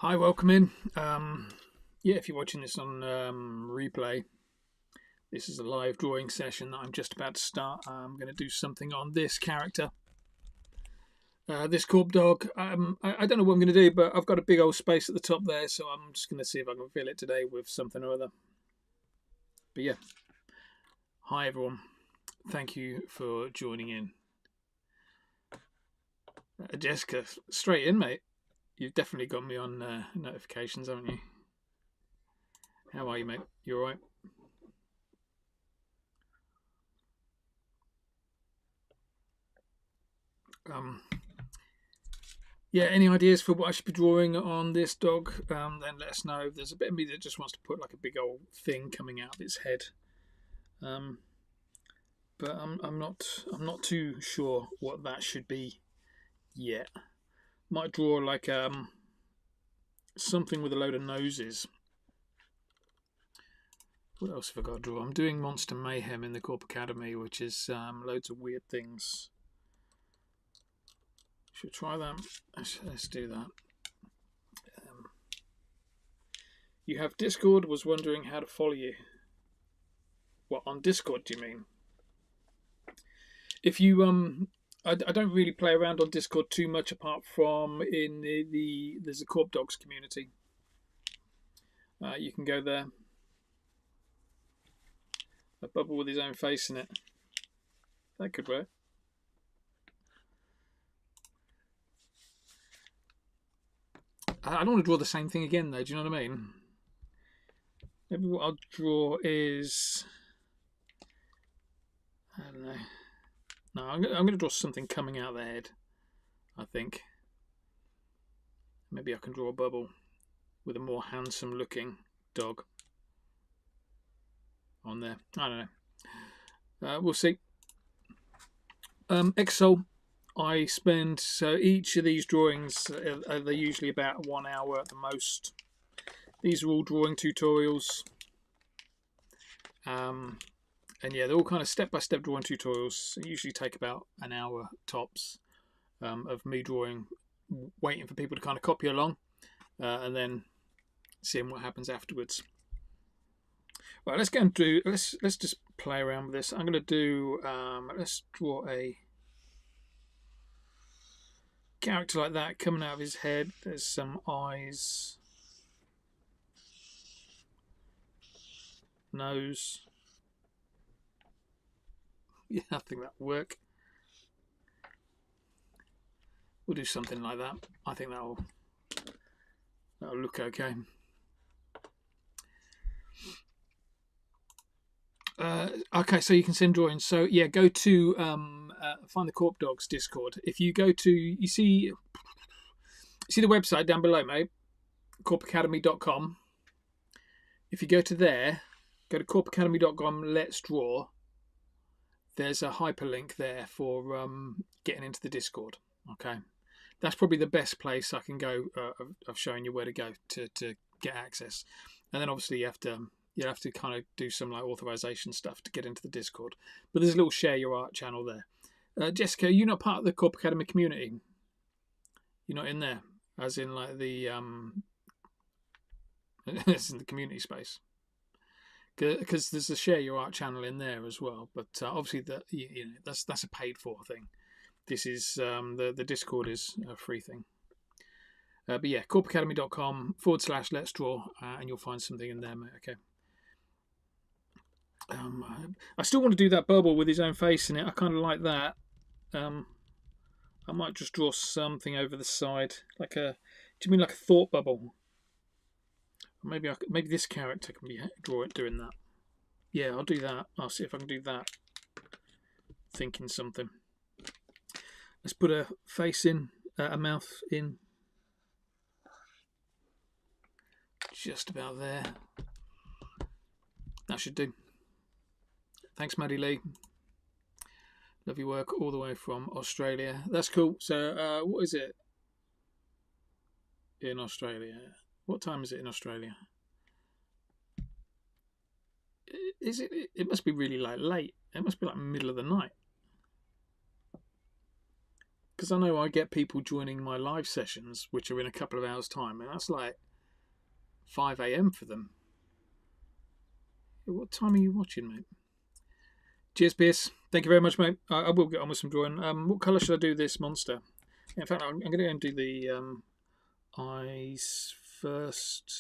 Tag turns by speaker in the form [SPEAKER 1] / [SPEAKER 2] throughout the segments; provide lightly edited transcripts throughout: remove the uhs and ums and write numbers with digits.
[SPEAKER 1] Hi, welcome in. Yeah, if you're watching this on replay, this is a live drawing session that I'm just about to start. I'm going to do something on this character, this corp dog. I don't know what I'm going to do, but I've got a big old space at the top there, so I'm just going to see if I can fill it today with something or other. But yeah, hi everyone. Thank you for joining in. Jessica, straight in, mate. You've definitely got me on notifications, haven't you? How are you, mate? You all right? Yeah, any ideas for what I should be drawing on this dog? Then let us know. There's a bit of me that just wants to put like a big old thing coming out of its head, but I'm not too sure what that should be yet. Might draw like something with a load of noses. What else have I got to draw? I'm doing Monster Mayhem in the Corp Academy, which is loads of weird things. Should try that. Let's do that. You have Discord. Was wondering how to follow you. What, on Discord do you mean? If you I don't really play around on Discord too much, apart from in there's a Corp Dogs community. You can go there. A bubble with his own face in it. That could work. I don't want to draw the same thing again, though. Do you know what I mean? Maybe what I'll draw is, I don't know. No, I'm going to draw something coming out of the head, I think. Maybe I can draw a bubble with a more handsome looking dog on there. I don't know. We'll see. Excel. I spend, so each of these drawings, they're usually about 1 hour at the most. These are all drawing tutorials. And yeah, they're all kind of step-by-step drawing tutorials. They usually take about an hour tops of me drawing, waiting for people to kind of copy along, and then seeing what happens afterwards. Right, let's go and do. Let's just play around with this. I'm going to do. Let's draw a character like that coming out of his head. There's some eyes, nose. Yeah, I think that'll work. We'll do something like that. I think that'll look okay. Okay, so you can send drawings. So yeah, go to find the Corp Dogs Discord. If you go to, you see the website down below, mate, corpacademy.com. If you go to there, go to corpacademy.com, let's draw. There's a hyperlink there for getting into the Discord. Okay, that's probably the best place I can go of showing you where to go to get access. And then obviously you have to kind of do some like authorization stuff to get into the Discord. But there's a little share your art channel there. Jessica, you're not part of the Corp Academy community. You're not in there, as in like the it's in the community space. Because there's a share your art channel in there as well. But obviously that's a paid for thing. This is the Discord is a free thing. But yeah, corpacademy.com/let's draw, and you'll find something in there, mate. Okay. I still want to do that bubble with his own face in it. I kind of like that. I might just draw something over the side, like a. Do you mean like a thought bubble? Maybe maybe this character can be doing that. Yeah, I'll do that. I'll see if I can do that. Thinking something. Let's put a face in, a mouth in. Just about there. That should do. Thanks, Maddie Lee. Love your work all the way from Australia. That's cool. So, what is it in Australia? What time is it in Australia? Is it? It must be really like late. It must be like middle of the night. because I know I get people joining my live sessions, which are in a couple of hours' time, and that's like 5 a.m. for them. What time are you watching, mate? Cheers, Pierce. Thank you very much, mate. I will get on with some drawing. What colour should I do this monster? In fact, I'm going to go and do the eyes first.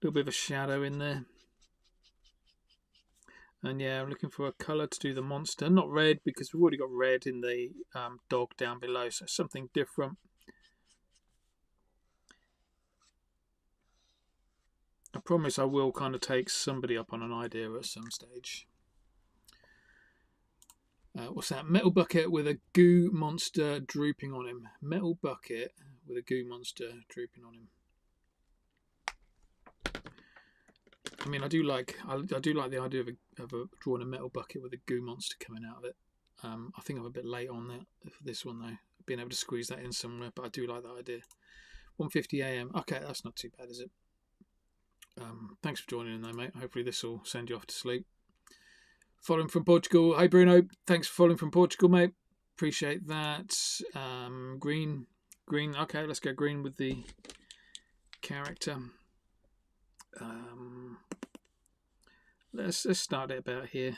[SPEAKER 1] A little bit of a shadow in there. And yeah, I'm looking for a colour to do the monster. Not red, because we've already got red in the dog down below, so something different. I promise I will kind of take somebody up on an idea at some stage. What's that? Metal bucket with a goo monster drooping on him. Metal bucket with a goo monster drooping on him. I mean, I do like the idea of drawing a metal bucket with a goo monster coming out of it. I think I'm a bit late on that for this one though, being able to squeeze that in somewhere. But I do like that idea. 1:50 a.m. Okay, that's not too bad, is it? Thanks for joining in though, mate. Hopefully this will send you off to sleep. Following from Portugal. Hi Bruno. Thanks for following from Portugal, mate. Appreciate that. Green. Okay, let's go green with the character. Let's start it about here.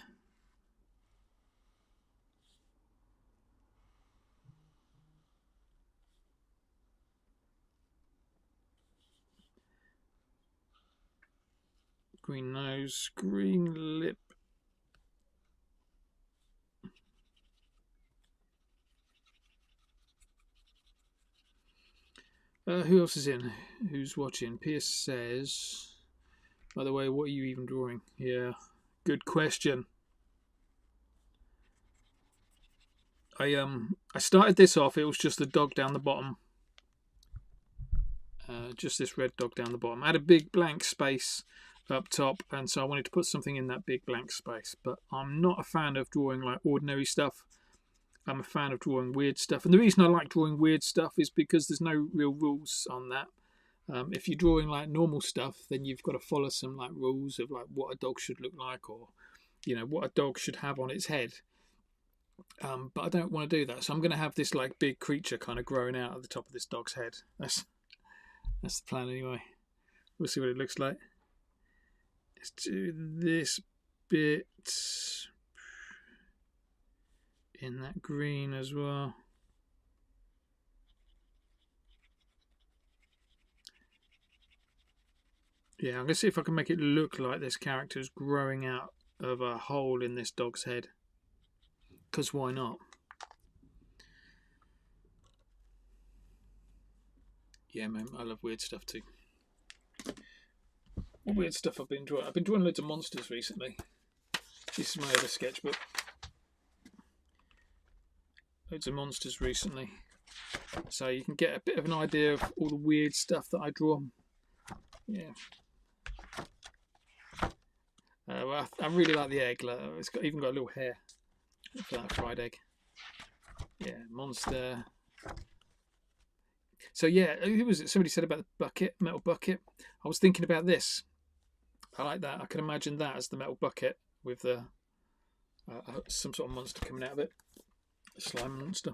[SPEAKER 1] Green nose, green lip. Who else is in? Who's watching? Pierce says, by the way, what are you even drawing? Yeah, good question. I started this off, it was just the dog down the bottom. Just this red dog down the bottom. I had a big blank space up top, and so I wanted to put something in that big blank space. But I'm not a fan of drawing like ordinary stuff. I'm a fan of drawing weird stuff, and the reason I like drawing weird stuff is because there's no real rules on that. If you're drawing like normal stuff, then you've got to follow some like rules of like what a dog should look like, or you know what a dog should have on its head. But I don't want to do that, so I'm going to have this like big creature kind of growing out at the top of this dog's head. That's the plan anyway. We'll see what it looks like. Let's do this bit in that green as well. Yeah, I'm going to see if I can make it look like this character is growing out of a hole in this dog's head. Because why not? Yeah, man, I love weird stuff too. What weird stuff I've been drawing? I've been drawing loads of monsters recently. This is my other sketchbook. Loads of monsters recently. So you can get a bit of an idea of all the weird stuff that I draw. Yeah. Well, I really like the egg. It's even got a little hair for that fried egg. Yeah, monster. So yeah, who was it? Somebody said about the bucket, metal bucket. I was thinking about this. I like that. I can imagine that as the metal bucket with the some sort of monster coming out of it. A slime monster.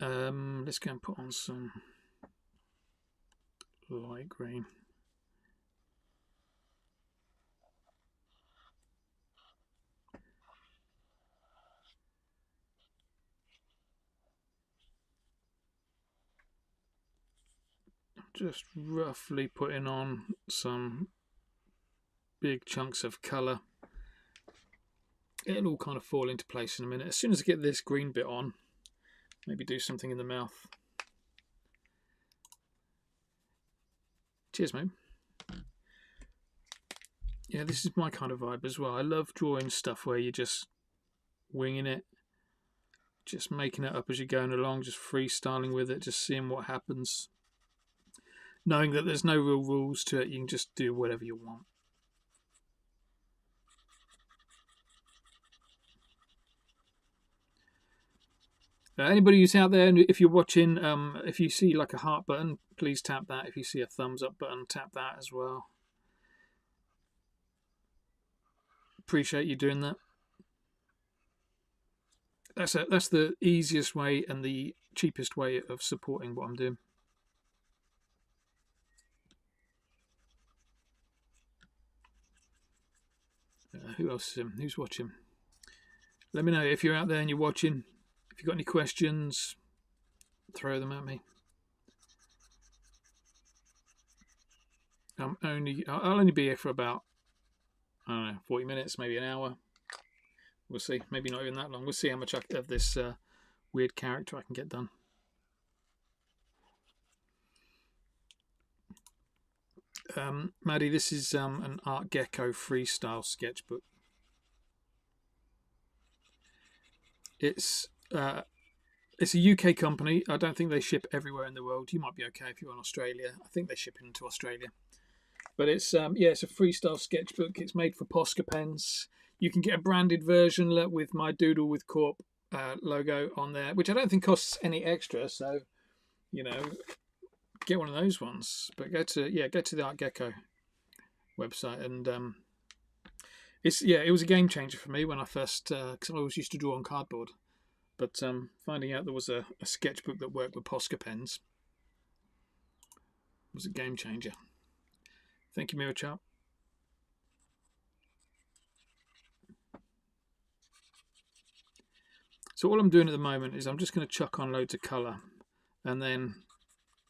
[SPEAKER 1] Let's go and put on some light green. Just roughly putting on some big chunks of colour. It'll all kind of fall into place in a minute. As soon as I get this green bit on, maybe do something in the mouth. Cheers, mate. Yeah, this is my kind of vibe as well. I love drawing stuff where you're just winging it, just making it up as you're going along, just freestyling with it, just seeing what happens. Knowing that there's no real rules to it, you can just do whatever you want. Anybody who's out there, and if you're watching, if you see like a heart button, please tap that. If you see a thumbs up button, tap that as well. appreciate you doing that. That's the easiest way and the cheapest way of supporting what I'm doing. Who else? Who's watching? Let me know if you're out there and you're watching. If you've got any questions, throw them at me. I'll only be here for about, I don't know, 40 minutes, maybe an hour. We'll see. Maybe not even that long. We'll see how much of this weird character I can get done. Maddie, this is an Art Gecko freestyle sketchbook. It's a UK company. I don't think they ship everywhere in the world. You might be okay if you're in Australia. I think they ship into Australia. But it's it's a freestyle sketchbook. It's made for Posca pens. You can get a branded version with my Doodle with Corp logo on there, which I don't think costs any extra. So, get one of those ones. But go to the Art Gecko website, and it was a game changer for me when I first, because I always used to draw on cardboard. But finding out there was a sketchbook that worked with Posca pens was a game changer. Thank you, Mirror Chart. So all I'm doing at the moment is I'm just going to chuck on loads of colour, and then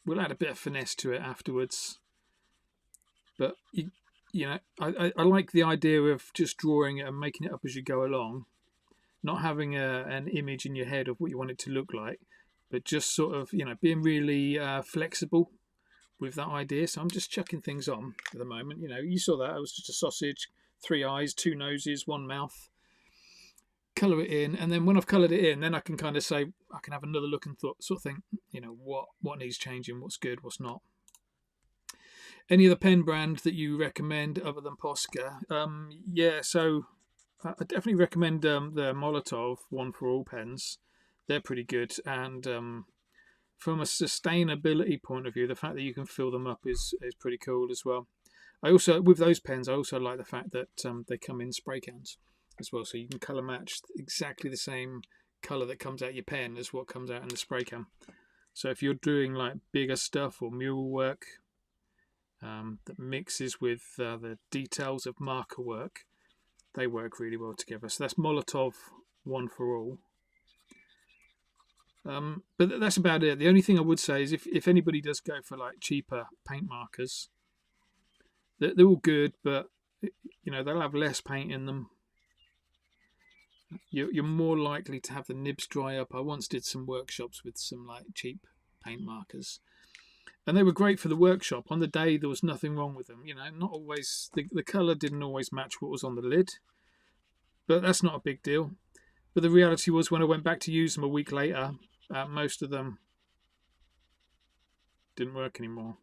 [SPEAKER 1] we'll add a bit of finesse to it afterwards. But I like the idea of just drawing it and making it up as you go along, not having an image in your head of what you want it to look like, but just sort of being really flexible with that idea. So I'm just chucking things on at the moment. You saw that. It was just a sausage, 3 eyes, 2 noses, 1 mouth. Colour it in, and then when I've coloured it in, then I can kind of say, I can have another look and sort of think, what needs changing, what's good, what's not. Any other pen brand that you recommend other than Posca? So I definitely recommend the Molotov One for All pens. They're pretty good, and from a sustainability point of view, the fact that you can fill them up is pretty cool as well. With those pens, I also like the fact that they come in spray cans as well, so you can colour match exactly the same colour that comes out your pen as what comes out in the spray can. So if you're doing like bigger stuff or mural work that mixes with the details of marker work, they work really well together. So that's Molotov One for All. But that's about it. The only thing I would say is if anybody does go for like cheaper paint markers, they're all good, but they'll have less paint in them. You're more likely to have the nibs dry up. I once did some workshops with some like cheap paint markers, and they were great for the workshop. On the day, there was nothing wrong with them. Not always the colour didn't always match what was on the lid, but that's not a big deal. But the reality was, when I went back to use them a week later, most of them didn't work anymore.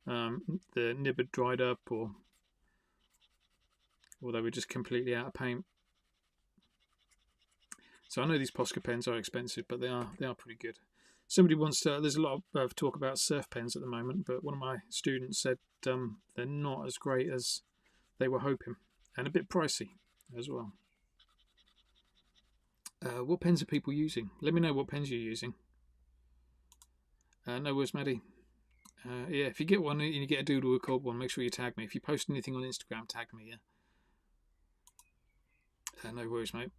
[SPEAKER 1] The nib had dried up, or they were just completely out of paint. So I know these Posca pens are expensive, but they are pretty good. Somebody wants to. There's a lot of talk about surf pens at the moment, but one of my students said they're not as great as they were hoping, and a bit pricey as well. What pens are people using? Let me know what pens you're using. No worries, Maddie. If you get one and you get a Doodle with Corp one, make sure you tag me. If you post anything on Instagram, tag me. No worries, mate.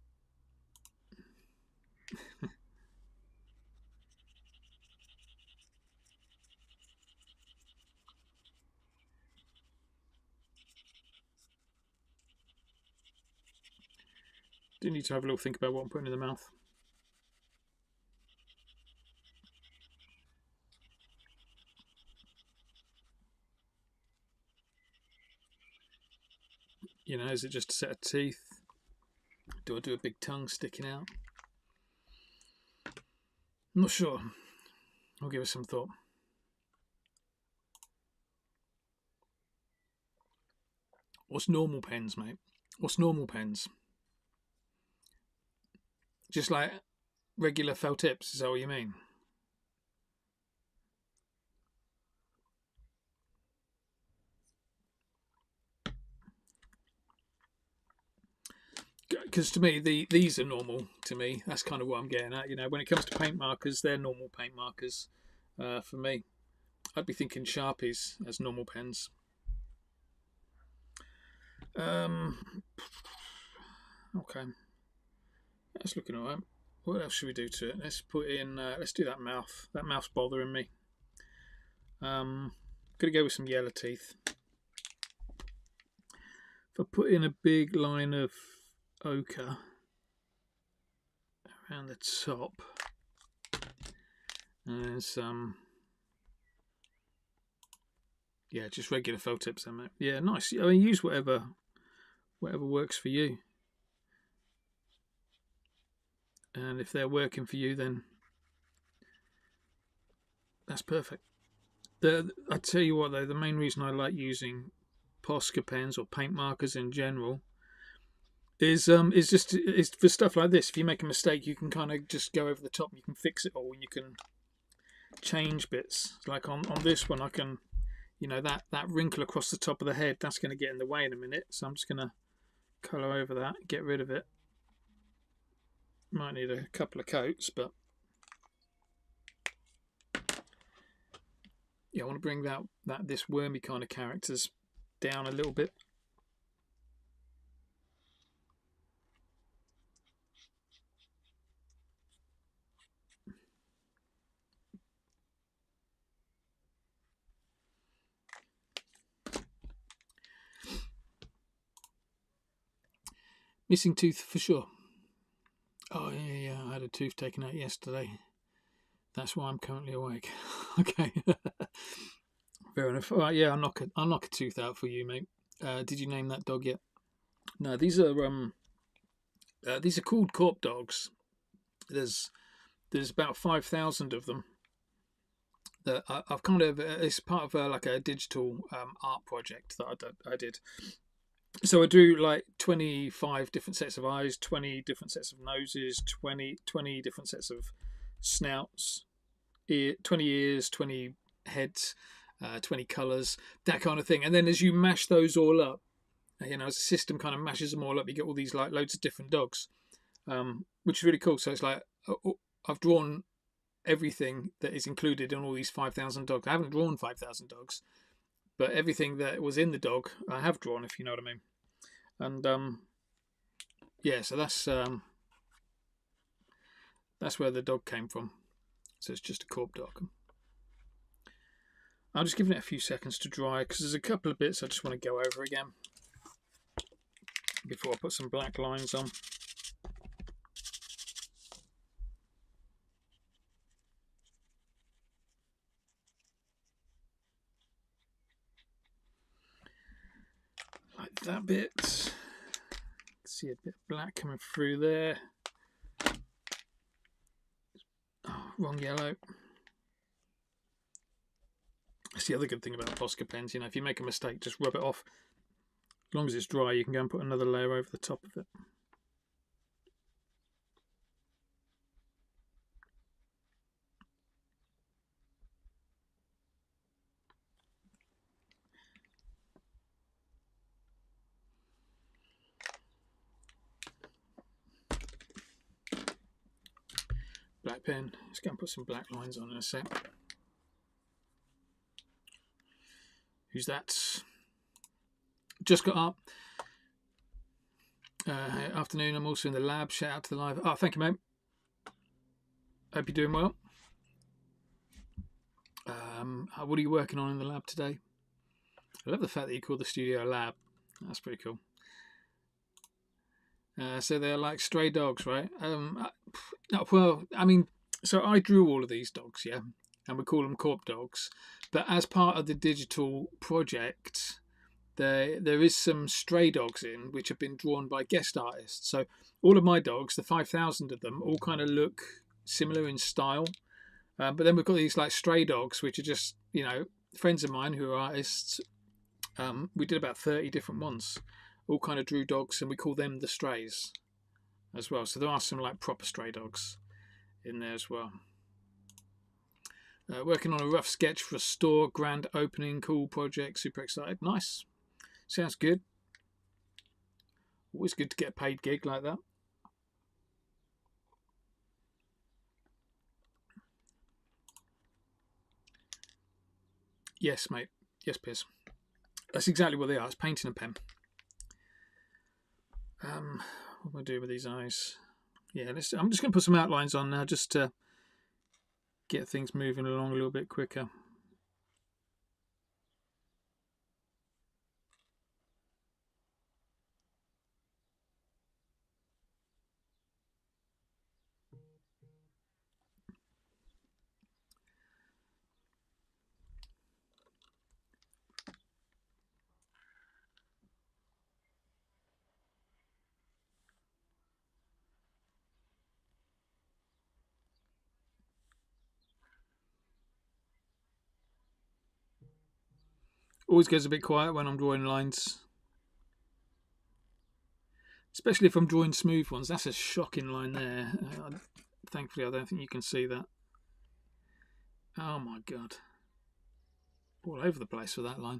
[SPEAKER 1] Do need to have a little think about what I'm putting in the mouth. Is it just a set of teeth? Do I do a big tongue sticking out? I'm not sure. I'll give it some thought. What's normal pens, mate? What's normal pens? Just like regular felt tips, is that what you mean? because to me these are normal to me. That's kind of what I'm getting at. You know, when it comes to paint markers, they're normal paint markers for me. I'd be thinking Sharpies as normal pens. Okay, that's looking alright. What else should we do to it? Let's put in. Let's do that mouth. That mouth's bothering me. Gonna go with some yellow teeth. If I put in a big line of ochre around the top, and some, yeah, just regular felt tips, then, mate. Yeah, nice. I mean, use whatever works for you. And if they're working for you, then that's perfect. I tell you what, though, the main reason I like using Posca pens or paint markers in general is for stuff like this. If you make a mistake, you can kind of just go over the top. You can fix it all. You can change bits. Like on this one, I can, you know, that wrinkle across the top of the head, that's going to get in the way in a minute. So I'm just going to colour over that, get rid of it. Might need a couple of coats, but yeah, I want to bring this wormy kind of characters down a little bit. Missing tooth for sure. Oh yeah, I had a tooth taken out yesterday. That's why I'm currently awake. Okay, fair enough. All right, yeah, I'll knock a tooth out for you, mate. Did you name that dog yet? No, these are called corp dogs. There's about 5,000 of them. That I've kind of, it's part of like a digital art project that I did. So I do like 25 different sets of eyes, 20 different sets of noses, 20 different sets of snouts, 20 ears, 20 heads, 20 colours, that kind of thing. And then as you mash those all up, you know, as the system kind of mashes them all up, you get all these like loads of different dogs, which is really cool. So it's like I've drawn everything that is included in all these 5,000 dogs. I haven't drawn 5,000 dogs, but everything that was in the dog I have drawn, if you know what I mean. And yeah, so that's where the dog came from. So it's just a corp dog. I'm just giving it a few seconds to dry because there's a couple of bits I just want to go over again before I put some black lines on. Like that bit. See a bit of black coming through there. Oh, wrong yellow. That's the other good thing about Posca pens. You know, if you make a mistake, just rub it off. As long as it's dry, you can go and put another layer over the top of it. Black pen. Let's go and put some black lines on in a sec. Who's that? Just got up. Afternoon. I'm also in the lab. Shout out to the live. Oh, thank you, mate. Hope you're doing well. What are you working on in the lab today? I love the fact that you call the studio a lab. That's pretty cool. So they're like stray dogs, right? Well, I mean, so I drew all of these dogs, yeah, and we call them corp dogs. But as part of the digital project, there is some stray dogs in which have been drawn by guest artists. So all of my dogs, the 5,000 of them, all kind of look similar in style. But then we've got these like stray dogs, which are just, you know, friends of mine who are artists. We did about 30 different ones. All kind of drew dogs, and we call them the strays as well. So there are some like proper stray dogs in there as well. Working on a rough sketch for a store, grand opening, cool project, super excited. Nice, sounds good. Always good to get a paid gig like that. Yes, mate. Yes, Piers. That's exactly what they are. It's painting a pen. What do I do with these eyes? Yeah, I'm just going to put some outlines on now, just to get things moving along a little bit quicker. Always goes a bit quiet when I'm drawing lines, especially if I'm drawing smooth ones. That's a shocking line there. Thankfully, I don't think you can see that. Oh my god, all over the place with that line.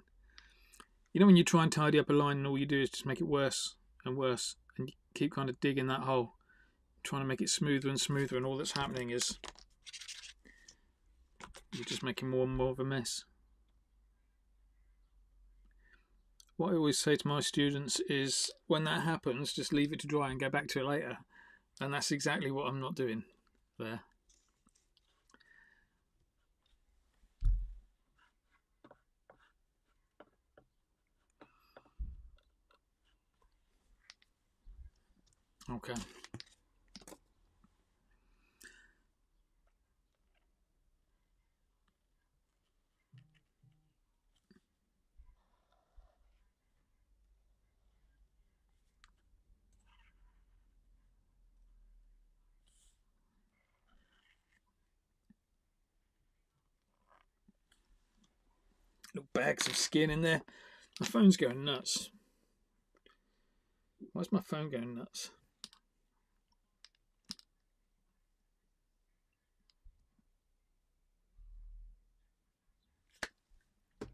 [SPEAKER 1] You know when you try and tidy up a line and all you do is just make it worse and worse, and you keep kind of digging that hole, trying to make it smoother and smoother, and all that's happening is you're just making more and more of a mess. What I always say to my students is, when that happens, just leave it to dry and go back to it later. And that's exactly what I'm not doing there. Okay. Little bags of skin in there. My phone's going nuts. Why's my phone going nuts?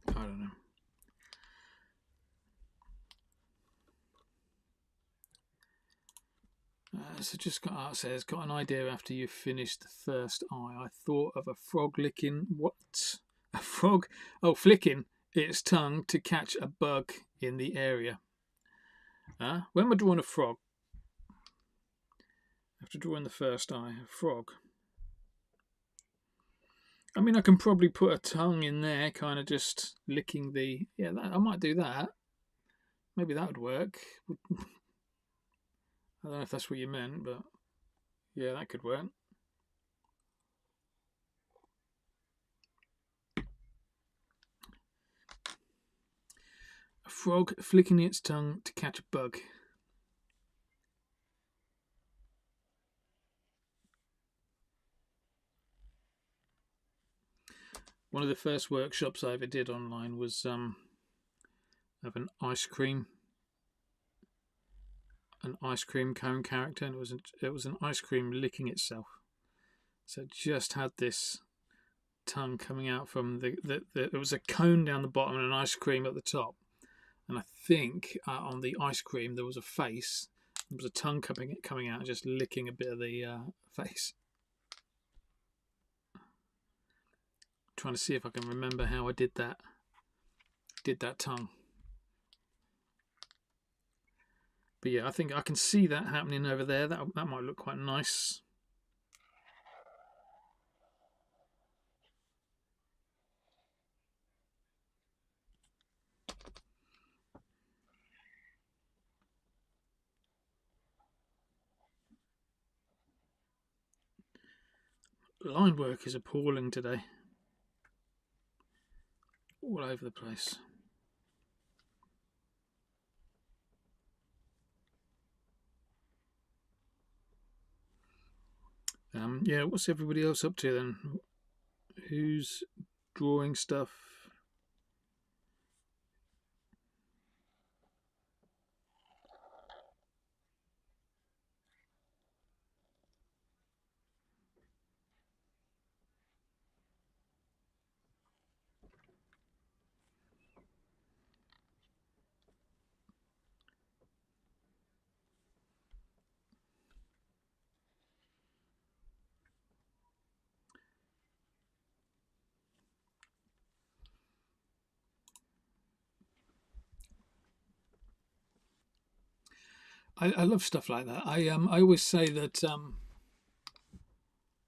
[SPEAKER 1] I don't know. So just got says, got an idea after you've finished the first eye. I thought of a frog licking what? A frog? Oh, flicking its tongue to catch a bug in the area. When we're drawing a frog, after drawing the first eye, a frog. I mean, I can probably put a tongue in there, kind of just licking the. Yeah, I might do that. Maybe that would work. I don't know if that's what you meant, but yeah, that could work. A frog flicking its tongue to catch a bug. One of the first workshops I ever did online was of an ice cream cone character, and it was an ice cream licking itself. So it just had this tongue coming out from it was a cone down the bottom and an ice cream at the top. And I think on the ice cream there was a face. There was a tongue coming out and just licking a bit of the face. Trying to see if I can remember how I did that. Did that tongue. But yeah, I think I can see that happening over there. That might look quite nice. Line work is appalling today. All over the place. Yeah, what's everybody else up to then? Who's drawing stuff? I love stuff like that. I always say that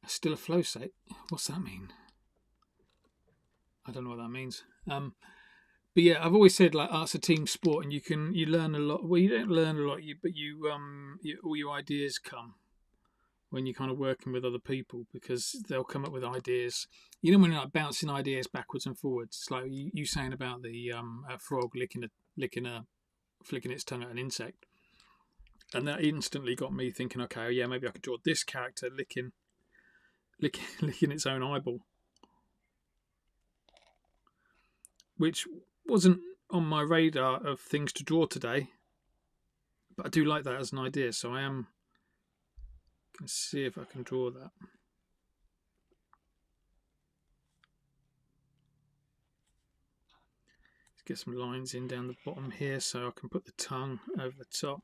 [SPEAKER 1] still a flow state. What's that mean? I don't know what that means. But yeah, I've always said like art's a team sport, and you learn a lot. Well, you don't learn a lot, but all your ideas come when you're kind of working with other people, because they'll come up with ideas. You know, when you're like bouncing ideas backwards and forwards. It's like you saying about the frog flicking its tongue at an insect, and that instantly got me thinking. Okay, yeah, maybe I could draw this character licking its own eyeball, which wasn't on my radar of things to draw today, but I do like that as an idea, so I am going to see if I can draw that. Let's get some lines in down the bottom here so I can put the tongue over the top.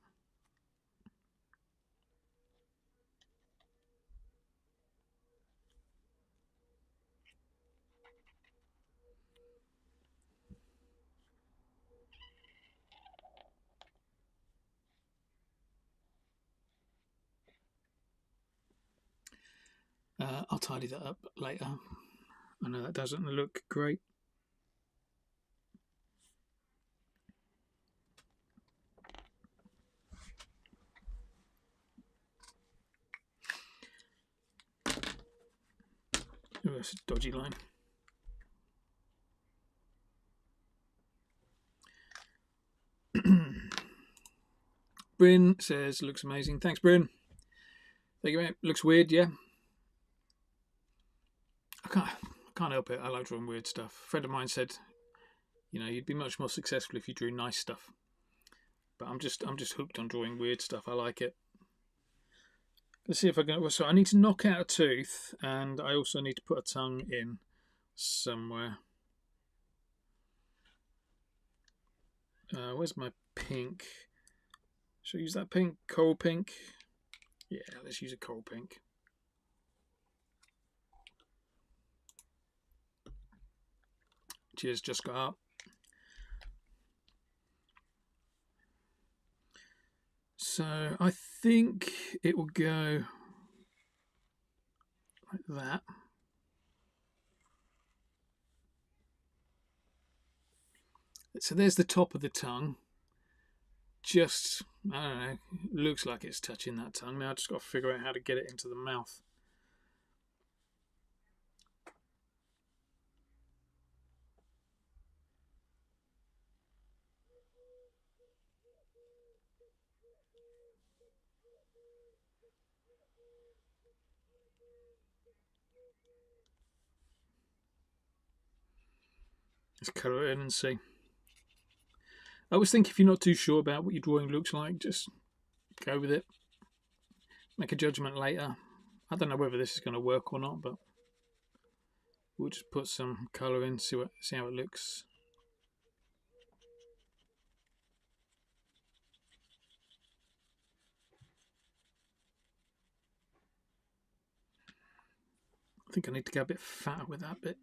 [SPEAKER 1] I'll tidy that up later. I know that doesn't look great. Oh, that's a dodgy line. Bryn says, looks amazing. Thanks, Bryn. Thank you, mate. Looks weird, yeah. I can't help it. I like drawing weird stuff. A friend of mine said, you know, you'd be much more successful if you drew nice stuff. But I'm just hooked on drawing weird stuff. I like it. Let's see if I can. So I need to knock out a tooth, and I also need to put a tongue in somewhere. Where's my pink? Should I use that pink? Coral pink? Yeah, let's use a coral pink. Cheers, just got up. So I think it will go like that. So there's the top of the tongue. Just, I don't know, looks like it's touching that tongue. Now I just got to figure out how to get it into the mouth. Let's colour it in and see. I always think if you're not too sure about what your drawing looks like, just go with it. Make a judgment later. I don't know whether this is going to work or not, but we'll just put some colour in, see how it looks. I think I need to go a bit fatter with that bit.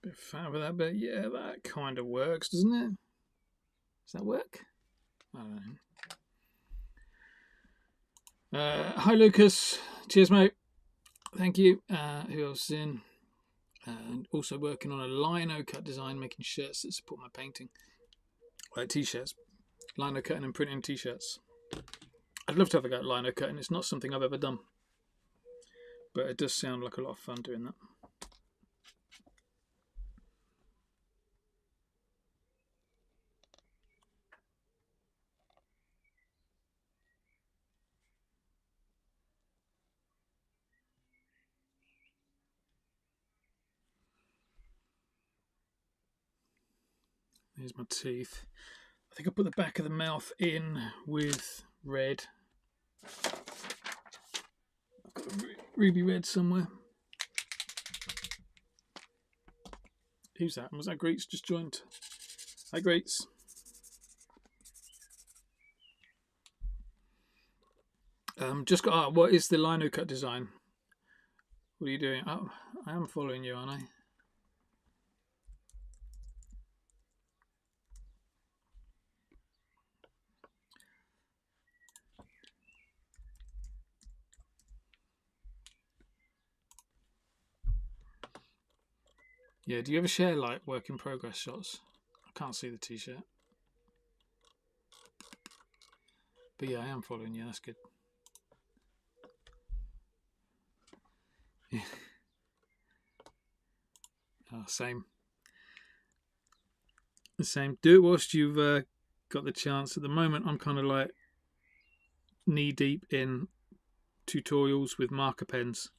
[SPEAKER 1] Bit fatter with that bit. Yeah, that kind of works, doesn't it? Does that work? I don't know. Hi, Lucas. Cheers, mate. Thank you. Who else is in? And also working on a lino cut design, making shirts that support my painting. Like t-shirts. Lino cutting and printing t-shirts. I'd love to have a go at lino cutting. It's not something I've ever done, but it does sound like a lot of fun doing that. Here's my teeth. I think I put the back of the mouth in with red. I've got a ruby red somewhere. Who's that? Was that Greets just joined? Hi, Greets. Just got. What is the lino cut design? What are you doing? Oh, I am following you, aren't I? Yeah, do you ever share like work in progress shots? I can't see the t-shirt. But yeah, I am following you, that's good. Yeah. Oh, same. The same. Do it whilst you've got the chance. At the moment, I'm kind of like knee deep in tutorials with marker pens.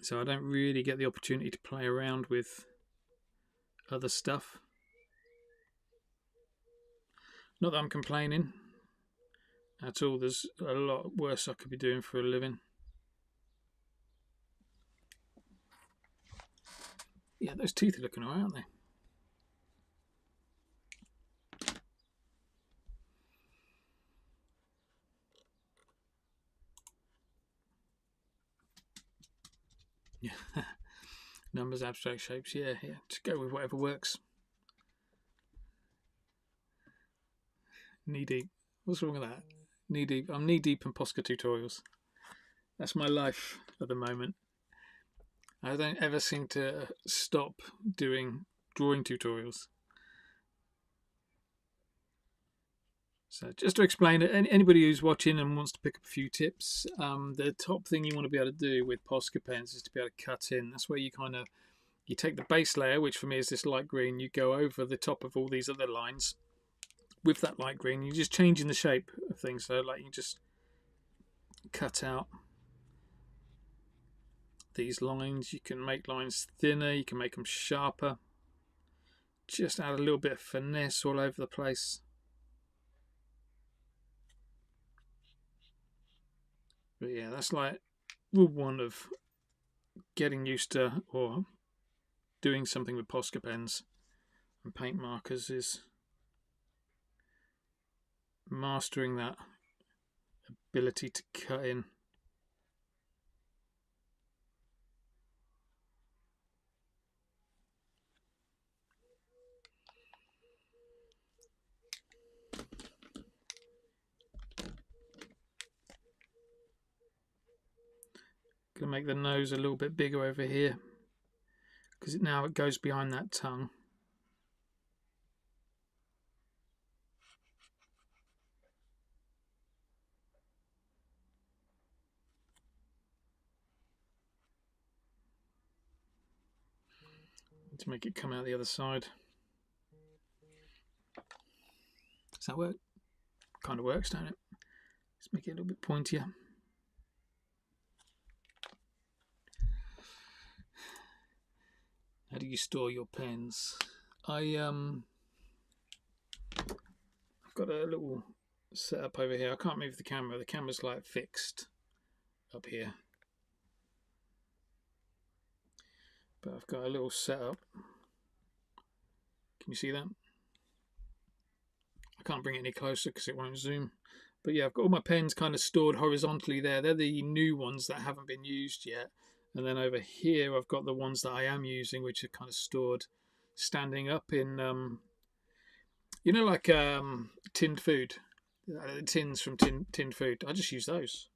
[SPEAKER 1] So I don't really get the opportunity to play around with other stuff. Not that I'm complaining at all. There's a lot worse I could be doing for a living. Yeah, those teeth are looking alright, aren't they? Yeah. Numbers, abstract shapes. Yeah. Just go with whatever works. Knee deep. What's wrong with that? Knee deep. I'm knee deep in Posca tutorials. That's my life at the moment. I don't ever seem to stop doing drawing tutorials. So just to explain it, anybody who's watching and wants to pick up a few tips, the top thing you want to be able to do with Posca pens is to be able to cut in. That's where you kind of, you take the base layer, which for me is this light green, you go over the top of all these other lines with that light green. You're just changing the shape of things. So like you just cut out these lines. You can make lines thinner, you can make them sharper. Just add a little bit of finesse all over the place. But yeah, that's like rule one of getting used to or doing something with Posca pens and paint markers is mastering that ability to cut in. Gonna make the nose a little bit bigger over here because now it goes behind that tongue. To make it come out the other side. Does that work? Kind of works, don't it? Let's make it a little bit pointier. How do you store your pens? I've got a little setup over here. I can't move the camera. The camera's like fixed up here. But I've got a little setup. Can you see that? I can't bring it any closer because it won't zoom. But yeah, I've got all my pens kind of stored horizontally there. They're the new ones that haven't been used yet. And then over here, I've got the ones that I am using, which are kind of stored standing up in, you know, like tinned food. Tins from tinned food. I just use those.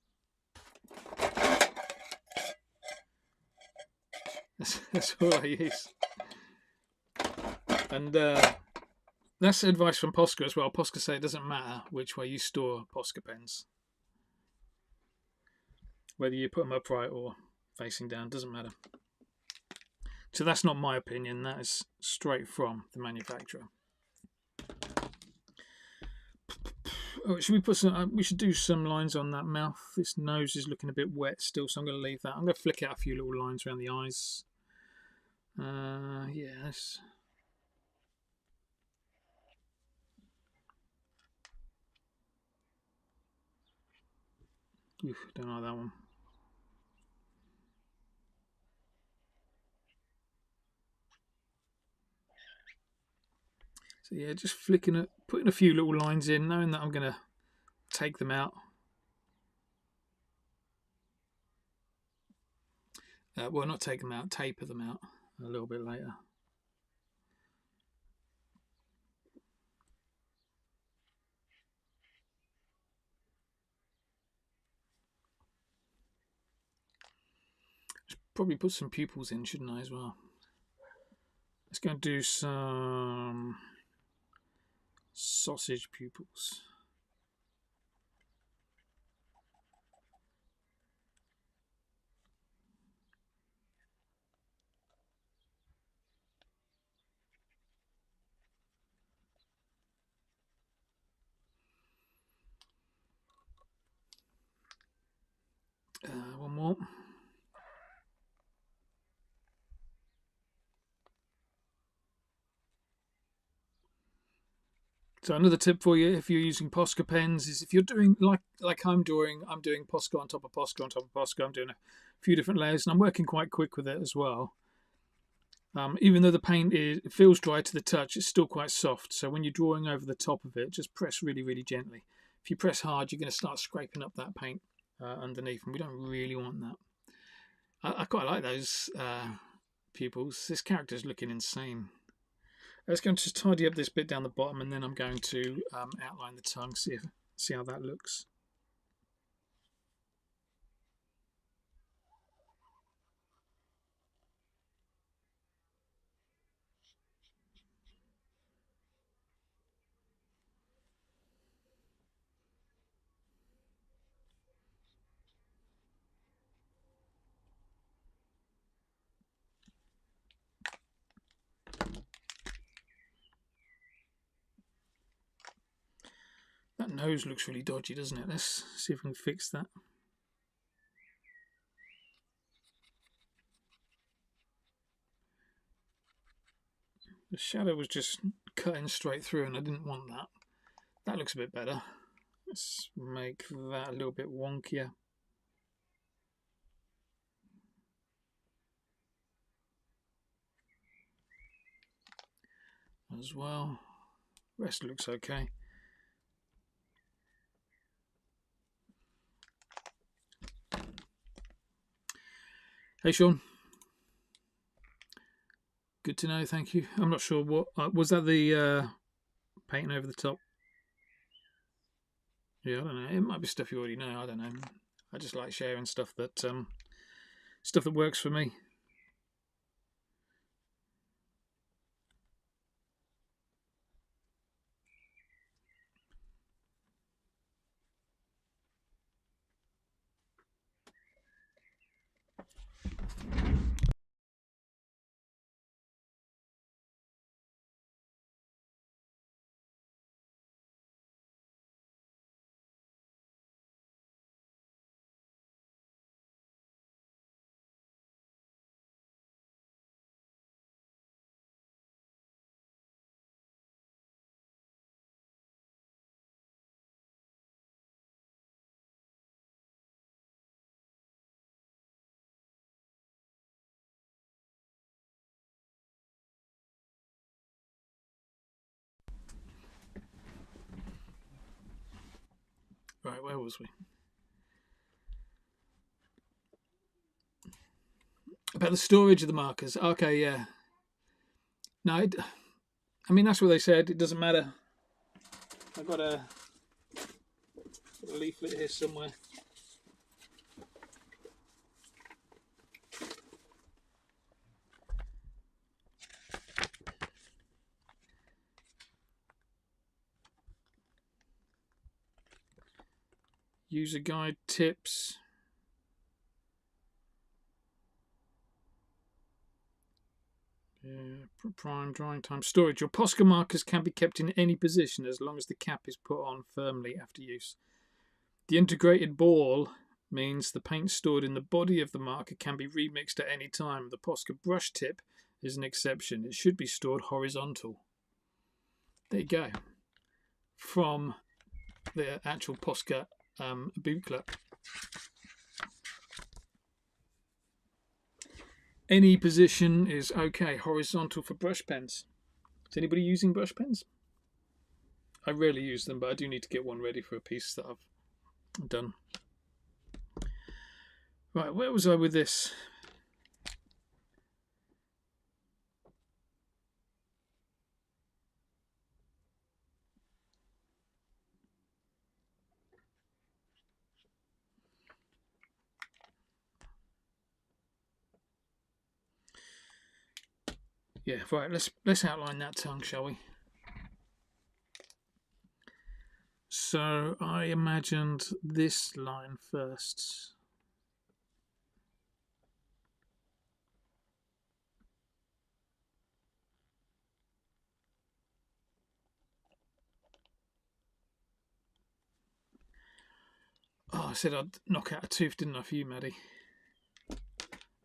[SPEAKER 1] That's all I use. And that's advice from Posca as well. Posca say it doesn't matter which way you store Posca pens. Whether you put them upright or facing down, doesn't matter. So that's not my opinion. That is straight from the manufacturer. Oh, should we put some? We should do some lines on that mouth. This nose is looking a bit wet still, so I'm going to leave that. I'm going to flick out a few little lines around the eyes. Yes. Oof, don't like that one. So yeah, just flicking it, putting a few little lines in, knowing that I'm going to take them out. Well, not take them out, taper them out a little bit later. Should probably put some pupils in, shouldn't I, as well? Let's go and do some sausage pupils. One more. So another tip for you if you're using Posca pens is if you're doing like I'm doing Posca on top of Posca on top of Posca. I'm doing a few different layers and I'm working quite quick with it as well. Even though the paint it feels dry to the touch, it's still quite soft. So when you're drawing over the top of it, just press really, really gently. If you press hard, you're going to start scraping up that paint underneath, and we don't really want that. I quite like those pupils. This character's looking insane. Let's go and just tidy up this bit down the bottom, and then I'm going to outline the tongue, see how that looks. That nose looks really dodgy, doesn't it? Let's see if we can fix that. The shadow was just cutting straight through and I didn't want that. That looks a bit better. Let's make that a little bit wonkier. As well. Rest looks okay. Hey Sean. Good to know, thank you. I'm not sure what was that the painting over the top? Yeah, I don't know. It might be stuff you already know. I don't know. I just like sharing stuff that works for me. Right, where was we? About the storage of the markers. Okay, yeah. No, I mean, that's what they said. It doesn't matter. I've got a leaflet here somewhere. User guide tips. Prime drying time. Storage. Your Posca markers can be kept in any position as long as the cap is put on firmly after use. The integrated ball means the paint stored in the body of the marker can be remixed at any time. The Posca brush tip is an exception. It should be stored horizontal. There you go. From the actual Posca booklet. Any position is okay. Horizontal for brush pens. Is anybody using brush pens? I rarely use them, but I do need to get one ready for a piece that I've done. Right, where was I with this? Yeah, right. Let's outline that tongue, shall we? So I imagined this line first. Oh, I said I'd knock out a tooth, didn't I, for you, Maddie?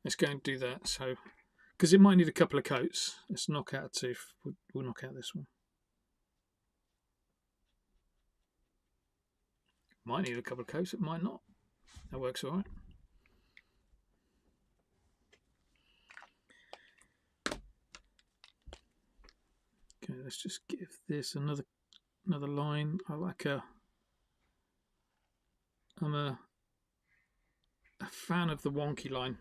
[SPEAKER 1] Let's go and do that. So, because it might need a couple of coats. Let's knock out a tooth. We'll knock out this one. Might need a couple of coats. It might not. That works all right. Okay, let's just give this another line. I'm a fan of the wonky line.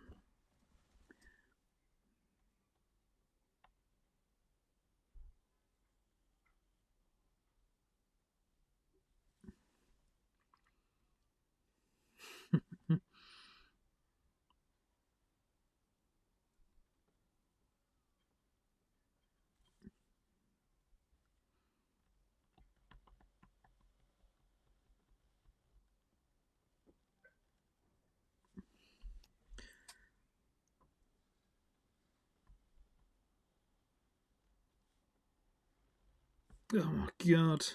[SPEAKER 1] Oh my god.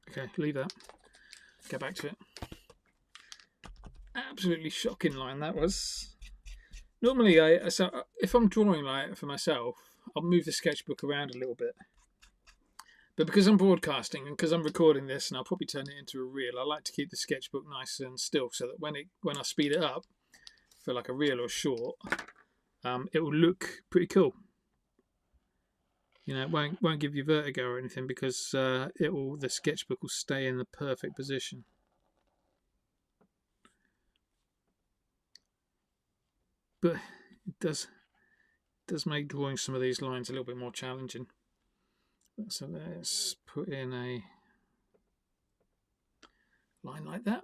[SPEAKER 1] Okay, leave that. Go back to it. Absolutely shocking line that was. Normally, if I'm drawing like for myself, I'll move the sketchbook around a little bit. But because I'm broadcasting and because I'm recording this, and I'll probably turn it into a reel, I like to keep the sketchbook nice and still, so that when I speed it up for like a reel or short, it will look pretty cool. You know, it won't give you vertigo or anything, because the sketchbook will stay in the perfect position. But it does make drawing some of these lines a little bit more challenging. So let's put in a line like that.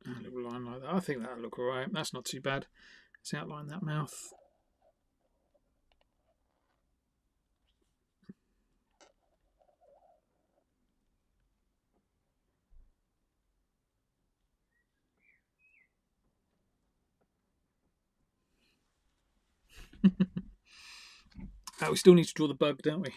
[SPEAKER 1] A little line like that. I think that'll look alright. That's not too bad. Let's outline that mouth. We still need to draw the bug, don't we?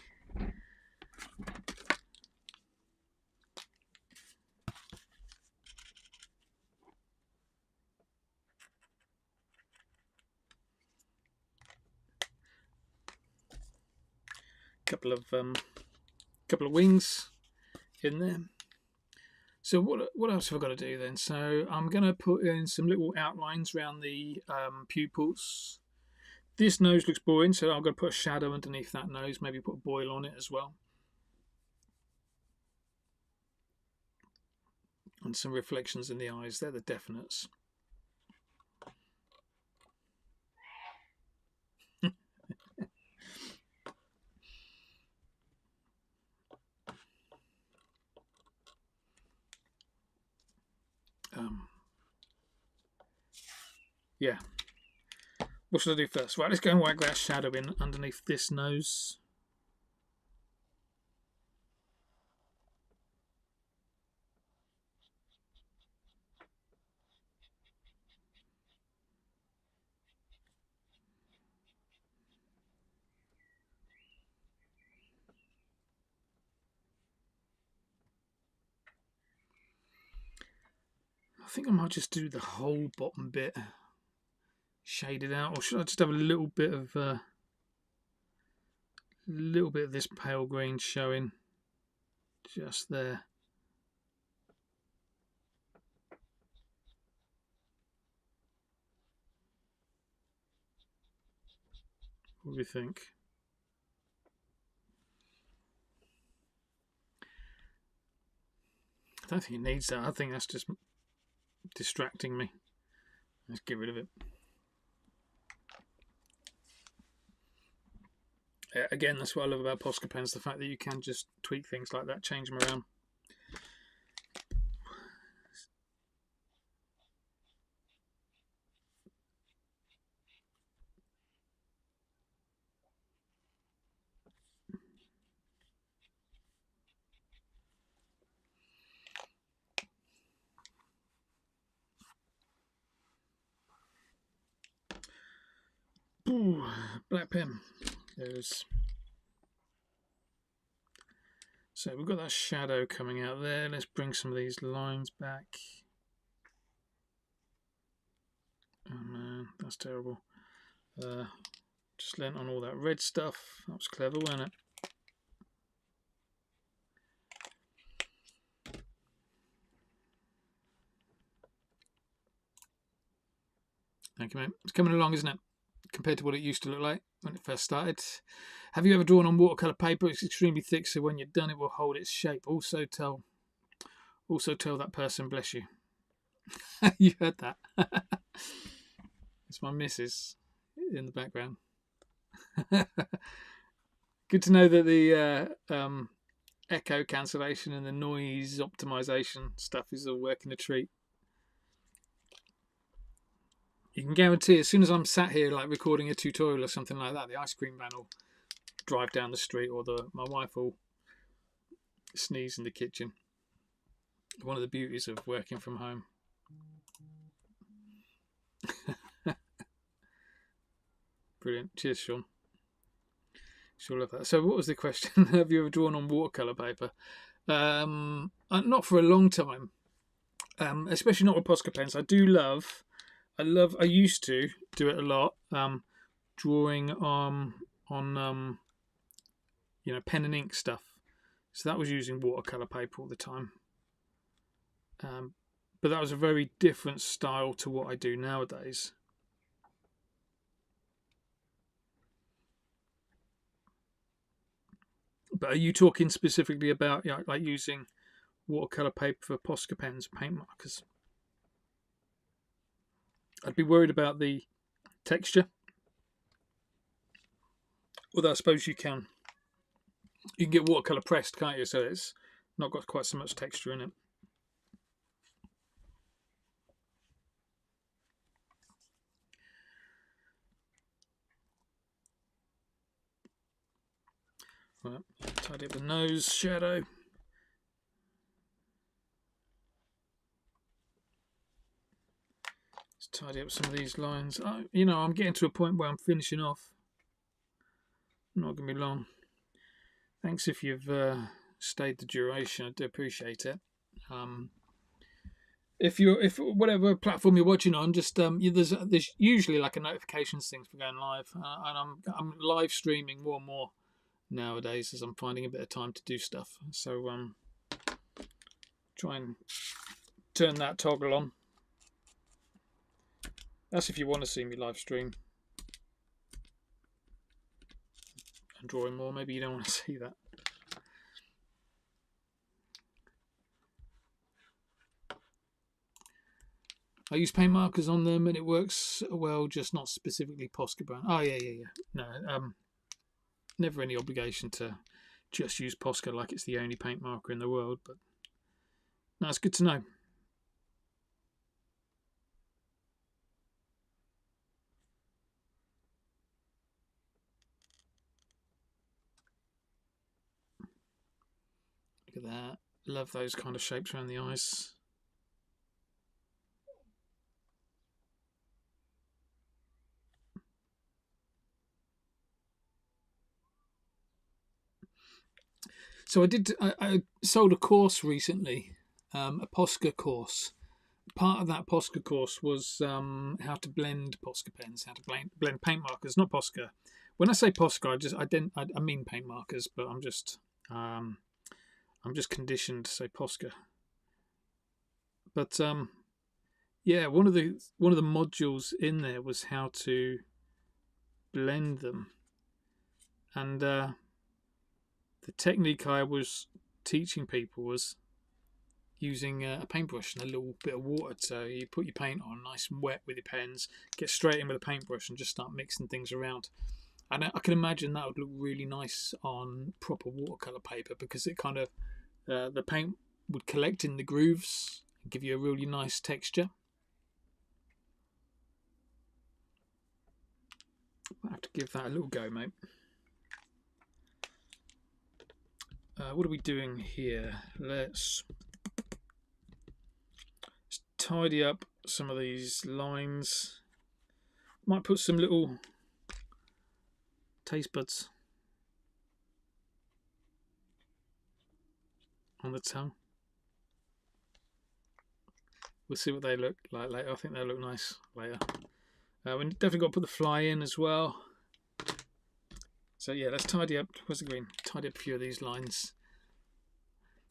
[SPEAKER 1] Couple of wings in there. So what else have I got to do then? So I'm going to put in some little outlines around the pupils. This nose looks boring, so I'm going to put a shadow underneath that nose, maybe put a boil on it as well. And some reflections in the eyes, they're the definites. Yeah. What should I do first? Right, let's go and whack that shadow in underneath this nose. I think I might just do the whole bottom bit shaded out, or should I just have a little bit of this pale green showing just there? What do you think? I don't think it needs that. I think that's just distracting me. Let's get rid of it. Again, that's what I love about Posca pens, the fact that you can just tweak things like that, change them around. Ooh, black pen. There's... So we've got that shadow coming out there. Let's bring some of these lines back. Oh man, that's terrible. Just lent on all that red stuff. That was clever, wasn't it? Thank you, mate. It's coming along, isn't it? Compared to what it used to look like when it first started. Have you ever drawn on watercolour paper? It's extremely thick, so when you're done, it will hold its shape. Also tell that person, bless you. You heard that? It's my missus in the background. Good to know that the echo cancellation and the noise optimization stuff is all working a treat. You can guarantee as soon as I'm sat here like recording a tutorial or something like that, the ice cream van will drive down the street, or my wife will sneeze in the kitchen. One of the beauties of working from home. Brilliant. Cheers, Sean. Sure love that. So what was the question? Have you ever drawn on watercolour paper? Not for a long time. Especially not with Posca pens. I used to do it a lot. Drawing on pen and ink stuff. So that was using watercolour paper all the time. But that was a very different style to what I do nowadays. But are you talking specifically about like using watercolour paper for Posca pens, paint markers? I'd be worried about the texture. Although I suppose you can get watercolour pressed, can't you? So it's not got quite so much texture in it. Right, tidy up the nose shadow. Let's tidy up some of these lines. I'm getting to a point where I'm finishing off. Not going to be long. Thanks if you've stayed the duration. I do appreciate it. If whatever platform you're watching on, just there's usually like a notifications thing for going live, and I'm live streaming more and more nowadays as I'm finding a bit of time to do stuff. So try and turn that toggle on. That's if you want to see me live stream and drawing more. Maybe you don't want to see that. I use paint markers on them and it works well, just not specifically Posca brand. Oh yeah. No, never any obligation to just use Posca like it's the only paint marker in the world, but no, it's good to know. Look at that. Love those kind of shapes around the eyes. So I sold a course recently, a Posca course. Part of that Posca course was how to blend Posca pens, how to blend paint markers, not Posca. When I say Posca, I mean paint markers, but I'm just conditioned to say Posca. But yeah, one of the modules in there was how to blend them, and the technique I was teaching people was using a paintbrush and a little bit of water. So you put your paint on nice and wet with your pens, get straight in with a paintbrush and just start mixing things around. And I can imagine that would look really nice on proper watercolor paper, because it kind of the paint would collect in the grooves and give you a really nice texture. I'll have to give that a little go, mate. What are we doing here? Let's tidy up some of these lines. Might put some little taste buds on the tongue. We'll see what they look like later. I think they'll look nice later. We definitely got to put the fly in as well. So yeah, let's tidy up. Where's the green? Tidy up a few of these lines.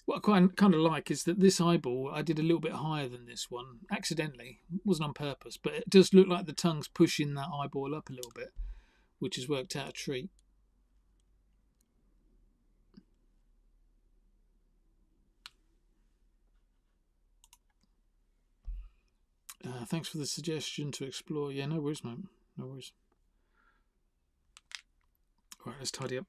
[SPEAKER 1] What I kind of like is that this eyeball I did a little bit higher than this one, accidentally. It wasn't on purpose, but it does look like the tongue's pushing that eyeball up a little bit, which has worked out a treat. Thanks for the suggestion to explore. Yeah, no worries, mate. No worries. All right, let's tidy up.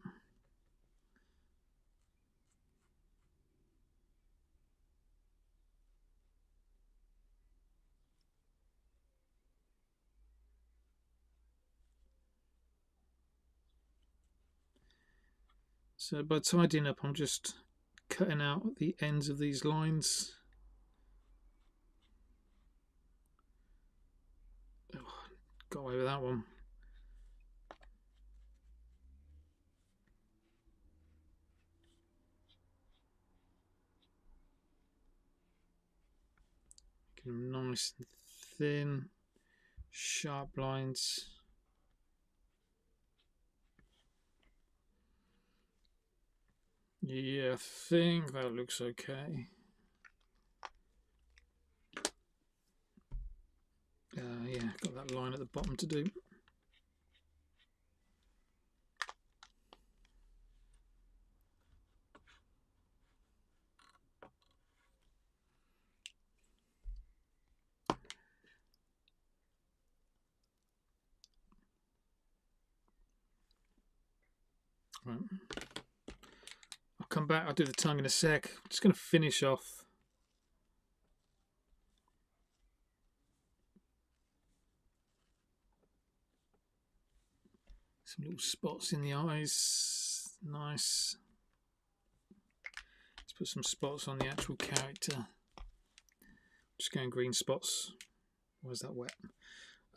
[SPEAKER 1] So by tidying up, I'm just cutting out the ends of these lines. Oh, got away with that one. Get them nice and thin, sharp lines. Yeah, I think that looks okay. Yeah, got that line at the bottom to do. Right. I'll come back, I'll do the tongue in a sec. I'm just going to finish off some little spots in the eyes. Nice. Let's put some spots on the actual character. Just going green spots. Why is that wet?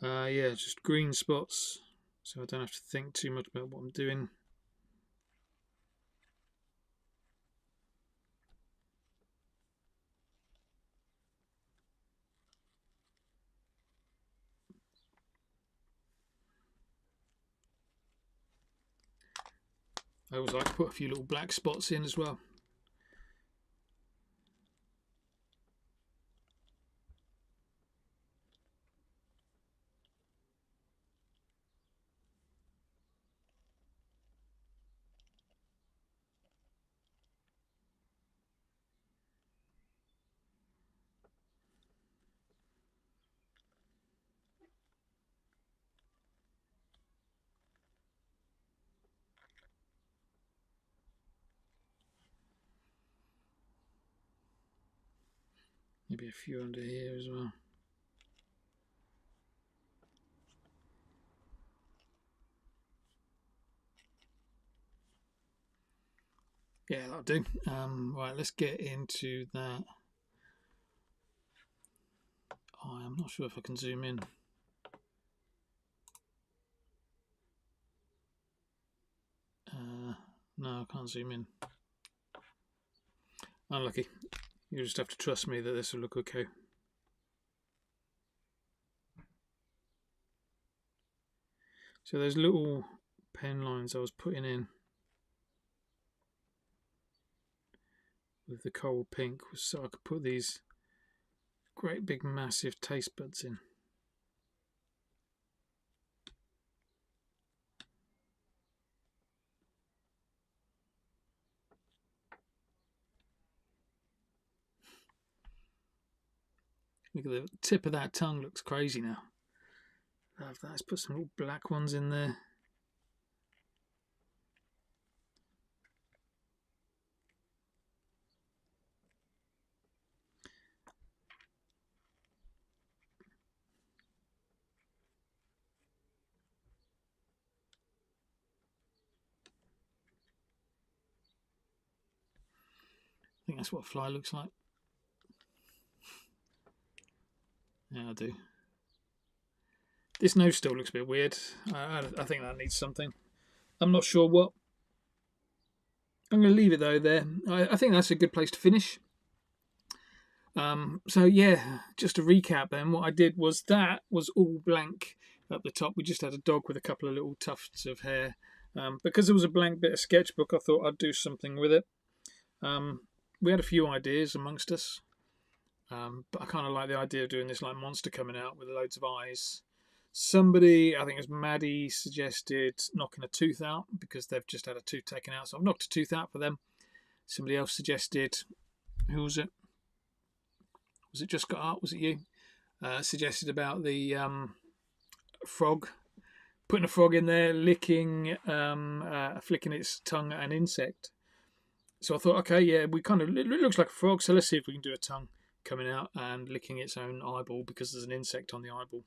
[SPEAKER 1] Yeah, just green spots, so I don't have to think too much about what I'm doing. I always like to put a few little black spots in as well. Maybe a few under here as well. Yeah, that'll do. Right, let's get into that. Oh, I'm not sure if I can zoom in. No, I can't zoom in. Unlucky. You just have to trust me that this will look okay. So those little pen lines I was putting in with the coral pink was so I could put these great big massive taste buds in. Look at the tip of that tongue, looks crazy now. Love that. Let's put some little black ones in there. that's what a fly looks like. Yeah, I do. This nose still looks a bit weird. I think that needs something. I'm not sure what. I'm going to leave it though there. I think that's a good place to finish. So yeah, just to recap then, what I did was that was all blank up the top. We just had a dog with a couple of little tufts of hair. Because it was a blank bit of sketchbook, I thought I'd do something with it. We had a few ideas amongst us, but I kind of like the idea of doing this like monster coming out with loads of eyes. Somebody, I think it was Maddie, suggested knocking a tooth out because they've just had a tooth taken out. So I've knocked a tooth out for them. Somebody else suggested, who was it? Was it Just Got Art? Was it you? Suggested about the frog, putting a frog in there, licking, flicking its tongue at an insect. So I thought, okay, yeah, it looks like a frog, so let's see if we can do a tongue coming out and licking its own eyeball because there's an insect on the eyeball,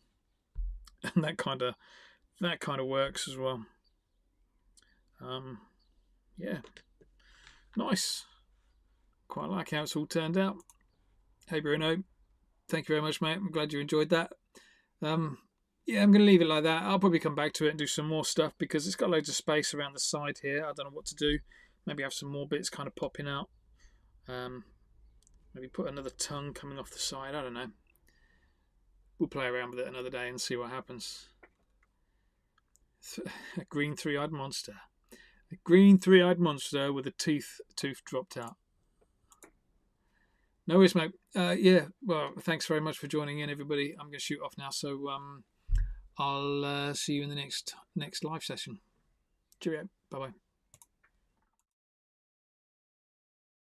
[SPEAKER 1] and that kind of works as well. Yeah, nice. Quite like how it's all turned out. Hey Bruno, thank you very much, mate. I'm glad you enjoyed that. Yeah, I'm going to leave it like that. I'll probably come back to it and do some more stuff because it's got loads of space around the side here. I don't know what to do. Maybe have some more bits kind of popping out. Maybe put another tongue coming off the side. I don't know. We'll play around with it another day and see what happens. A green three-eyed monster. A green three-eyed monster with a tooth dropped out. No worries, mate. Yeah, well, thanks very much for joining in, everybody. I'm going to shoot off now, so I'll see you in the next live session. Cheerio. Bye-bye.